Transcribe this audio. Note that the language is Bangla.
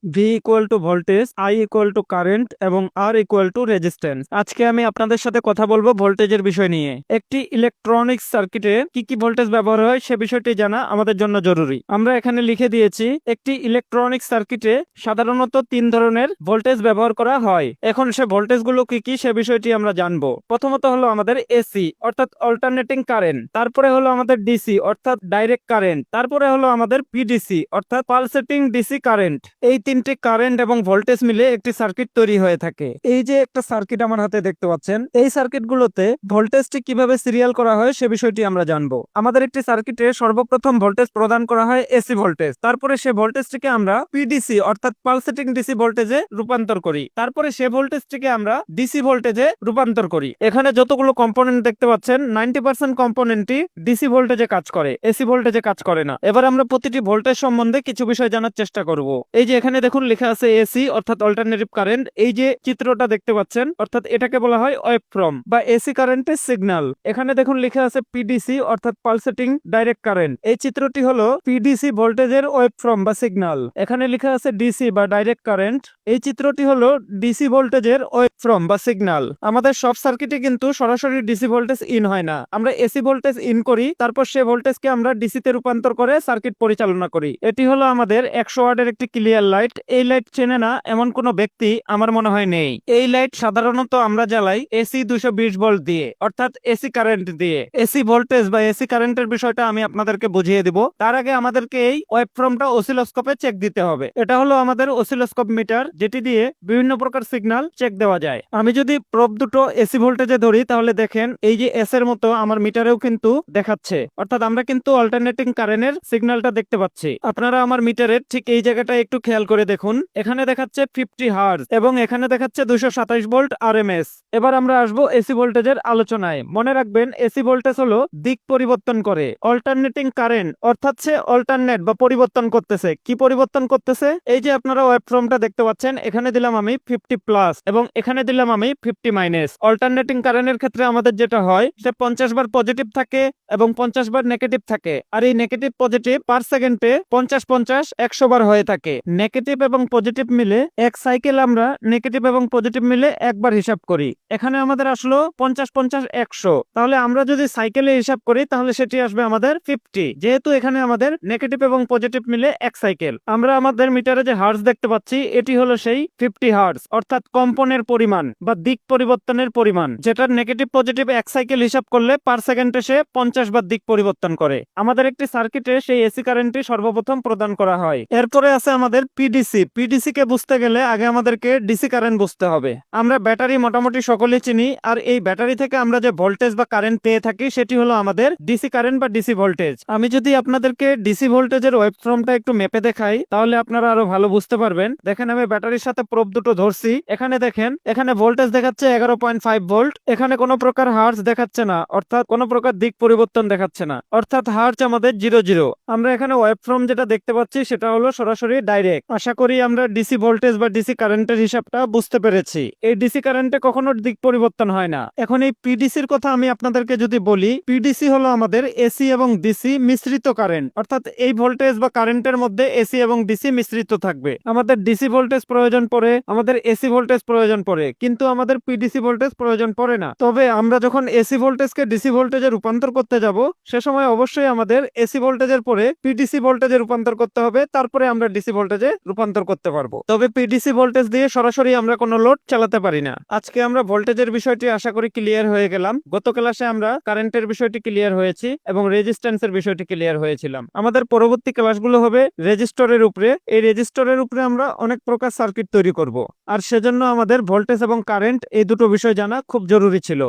V equal to voltage, I equal to current এবং আর ইকুয়াল টু রেজিস্ট্যান্স। আজকে আমি আপনাদের সাথে কথা বলবো ভোল্টেজের বিষয় নিয়ে। একটি ইলেকট্রনিক্স সার্কিটে কি কি ভোল্টেজ ব্যবহার হয় সে বিষয়টি জানা আমাদের জন্য জরুরি। আমরা এখানে লিখে দিয়েছি একটি ইলেকট্রনিক্স সার্কিটে সাধারণত তিন ধরনের ভোল্টেজ ব্যবহার করা হয়। এখন সে ভোল্টেজগুলো কি কি সে বিষয়টি আমরা জানবো। প্রথমত হলো আমাদের এসি অর্থাৎ অল্টারনেটিং কারেন্ট, তারপরে হলো আমাদের ডিসি অর্থাৎ ডাইরেক্ট কারেন্ট, তারপরে হলো আমাদের পিডিসি অর্থাৎ পালসেটিং ডিসি কারেন্ট। এই তিনটি কারেন্ট এবং ভোল্টেজ মিলে একটি সার্কিট তৈরি হয়ে থাকে। এই যে একটা সার্কিট আমার হাতে দেখতে পাচ্ছেন, এই সার্কিটগুলোতে ভোল্টেজটি কিভাবে সিরিয়াল করা হয় সে বিষয়টি আমরা জানবো। আমাদের একটি সার্কিটে সর্বপ্রথম ভোল্টেজ প্রদান করা হয় এসি ভোল্টেজ, তারপরে সে ভোল্টেজটিকে আমরা পিডিসি অর্থাৎ পালসেটিং ডিসি ভোল্টেজে রূপান্তর করি, তারপরে সে ভোল্টেজটিকে আমরা ডিসি ভোল্টেজে রূপান্তর করি। এখানে যতগুলো কম্পোনেন্ট দেখতে পাচ্ছেন 90% কম্পোনেন্টই ডিসি ভোল্টেজে কাজ করে, এসি ভোল্টেজে কাজ করে না। এবার আমরা প্রতিটি ভোল্টেজ সম্বন্ধে কিছু বিষয় জানার চেষ্টা করব। এই যে এখানে দেখুন লেখা আছে এসি অর্থাৎ অল্টারনেটিভ কারেন্ট। এই যে চিত্রটা দেখতে পাচ্ছেন অর্থাৎ এটাকে বলা হয় ওয়েভফর্ম বা এসি কারেন্টের সিগন্যাল। এখানে দেখুন লেখা আছে পিডিসি অর্থাৎ পালসেটিং ডাইরেক্ট কারেন্ট। এই চিত্রটি হলো পিডিসি ভোল্টেজের ওয়েভফর্ম বা সিগন্যাল। এখানে লেখা আছে ডিসি বা ডাইরেক্ট কারেন্ট। এই চিত্রটি হলো ডিসি ভোল্টেজের ওয়েভফর্ম বা সিগন্যাল। আমাদের সব সার্কিটে কিন্তু সরাসরি ডিসি ভোল্টেজ ইন হয় না, আমরা এসি ভোল্টেজ ইন করি, তারপর সে ভোল্টেজকে আমরা ডিসিতে রূপান্তর করে সার্কিট পরিচালনা করি। এটি হলো আমাদের 100 ওয়াটের একটি ক্লিয়ার লাইট। এই লাইট চেনে না এমন কোন ব্যক্তি আমার মনে হয় নেই। এই লাইট সাধারণত আমরা জ্বালাই এসি 220 ভোল্ট দিয়ে অর্থাৎ এসি কারেন্ট দিয়ে। এসি ভোল্টেজ বা এসি কারেন্টের বিষয়টা আমি আপনাদেরকে বুঝিয়ে দিব। তার আগে আমাদেরকে এই ওয়েভফর্মটা অসিলোস্কোপে চেক দিতে হবে। এটা হলো আমাদের অসিলোস্কোপ মিটার, যেটি দিয়ে বিভিন্ন প্রকার সিগন্যাল চেক দেওয়া যায়। আমি যদি প্রব দুটো এসি ভোল্টেজে ধরি তাহলে দেখেন এই যে এস এর মতো আমার মিটারেও কিন্তু দেখাচ্ছে, অর্থাৎ আমরা কিন্তু অল্টারনেটিং কারেন্টের সিগন্যালটা দেখতে পাচ্ছি। আপনারা আমার মিটারের ঠিক এই জায়গাটা একটু খেয়াল করে দেখুন, এখানে দেখাচ্ছে 50 হার্জ এবং এখানে দেখাচ্ছে 227 ভোল্ট আরএমএস। এবার আমরা আসবো এসি ভোল্টেজের আলোচনায়। মনে রাখবেন এসি ভোল্টেজ হলো দিক পরিবর্তন করে, অল্টারনেটিং কারেন্ট অর্থাৎ সে অল্টারনেট বা পরিবর্তন করতেছে। কি পরিবর্তন করতেছে? এই যে আপনারা ওয়েভফর্মটা দেখতে পাচ্ছেন, এখানে দিলাম আমি 50 প্লাস এবং এখানে দিলাম আমি 50 মাইনাস। অল্টারনেটিং কারেন্টের ক্ষেত্রে আমাদের যেটা হয় সে 50 বার পজিটিভ থাকে এবং 50 বার নেগেটিভ থাকে। আর এই নেগেটিভ পজিটিভ পার সেকেন্ডে 50-50 100 বার হয়ে থাকে। নেগেটিভ এবং পজিটিভ মিলে এক সাইকেল আমরা নেগেটিভ এবং পজিটিভ মিলে একবার হিসাব করি। এখানে আমাদের আসলো 50-50-100। তাহলে আমরা যদি সাইকেলে হিসাব করি তাহলে সেটি আসবে আমাদের 50, যেহেতু এখানে আমাদের নেগেটিভ এবং পজিটিভ মিলে এক সাইকেল। আমরা আমাদের মিটারে যে হার্জ দেখতে পাচ্ছি এটি হলো সেই 50 হার্জ অর্থাৎ কম্পনের পরিমাণ বা দিক পরিবর্তনের পরিমাণ, যেটার নেগেটিভ পজিটিভ এক সাইকেল হিসাব করলে পার সেকেন্ডে সে 50 বার দিক পরিবর্তন করে। আমাদের একটি সার্কিটে সেই এসি কারেন্টটি সর্বপ্রথম প্রদান করা হয়। এরপরে আছে আমাদের পিডিসি। পিডিসি কে বুঝতে গেলে আগে আমাদেরকে ডিসি কারেন্ট বুঝতে হবে। আমরা ব্যাটারি মোটামুটি সকলেই চিনি, আর এই ব্যাটারি থেকে আমরা যে ভোল্টেজ বা কারেন্ট পেয়ে থাকি সেটি হলো আমাদের ডিসি কারেন্ট বা ডিসি ভোল্টেজ। আমি যদি আপনাদেরকে ডিসি ভোল্টেজের ওয়েভফর্মটা একটু মেপে দেখাই তাহলে আপনারা আরো ভালো বুঝতে পারবেন। দেখেন আমি ব্যাটারির সাথে প্রোব দুটো ধরছি, এখানে দেখেন এখানে ভোল্টেজ দেখাচ্ছে 11.5 ভোল্ট। এখানে কোনো প্রকার হার্জ দেখাচ্ছে না, অর্থাৎ কোনো প্রকার দিক পরিবর্তন দেখাচ্ছে না, অর্থাৎ হার্জ আমাদের 00। আমরা এখানে ওয়েভফর্ম যেটা দেখতে পাচ্ছি সেটা হলো সরাসরি ডাইরেক্ট। আশা করি আমরা ডিসি ভোল্টেজ বা ডিসি কারেন্টের হিসাবটা বুঝতে পেরেছি। এই ডিসি কারেন্টে কখনো দিক পরিবর্তন হয় না। এখন এই পিডিসির কথা আমি আপনাদেরকে যদি বলি, পিডিসি হলো আমাদের এসি এবং ডিসি মিশ্রিত কারেন্ট, অর্থাৎ এই ভোল্টেজ বা কারেন্টের মধ্যে এসি এবং ডিসি মিশ্রিত থাকবে। আমাদের ডিসি ভোল্টেজ প্রয়োজন পড়ে, আমাদের এসি ভোল্টেজ প্রয়োজন পড়ে, কিন্তু আমাদের পিডিসি ভোল্টেজ প্রয়োজন পড়ে না। তবে আমরা যখন এসি ভোল্টেজকে ডিসি ভোল্টেজে রূপান্তর করতে যাব সে সময় অবশ্যই আমাদের এসি ভোল্টেজের পরে পিডিসি ভোল্টেজে রূপান্তর করতে হবে, তারপরে আমরা ডিসি ভোল্টেজে রূপান্তর করতে পারবো। তবে পিডিসি ভোল্টেজ দিয়ে সরাসরি আমরা কোনো লোড চালাতে পারি না। আজকে আমরা ভোল্টেজের বিষয়টি আশা করি ক্লিয়ার হয়ে গেলাম। গত ক্লাসে আমরা কারেন্টের বিষয়টি ক্লিয়ার হয়েছি এবং রেজিস্ট্যান্সের বিষয়টি ক্লিয়ার হয়েছিলাম। আমাদের পরবর্তী ক্লাসগুলো হবে রেজিস্টরের উপরে। এই রেজিস্টরের উপরে আমরা অনেক প্রকার সার্কিট তৈরি করব, আর সেজন্য আমাদের ভোল্টেজ এবং কারেন্ট এই দুটো বিষয় জানা খুব জরুরি ছিল।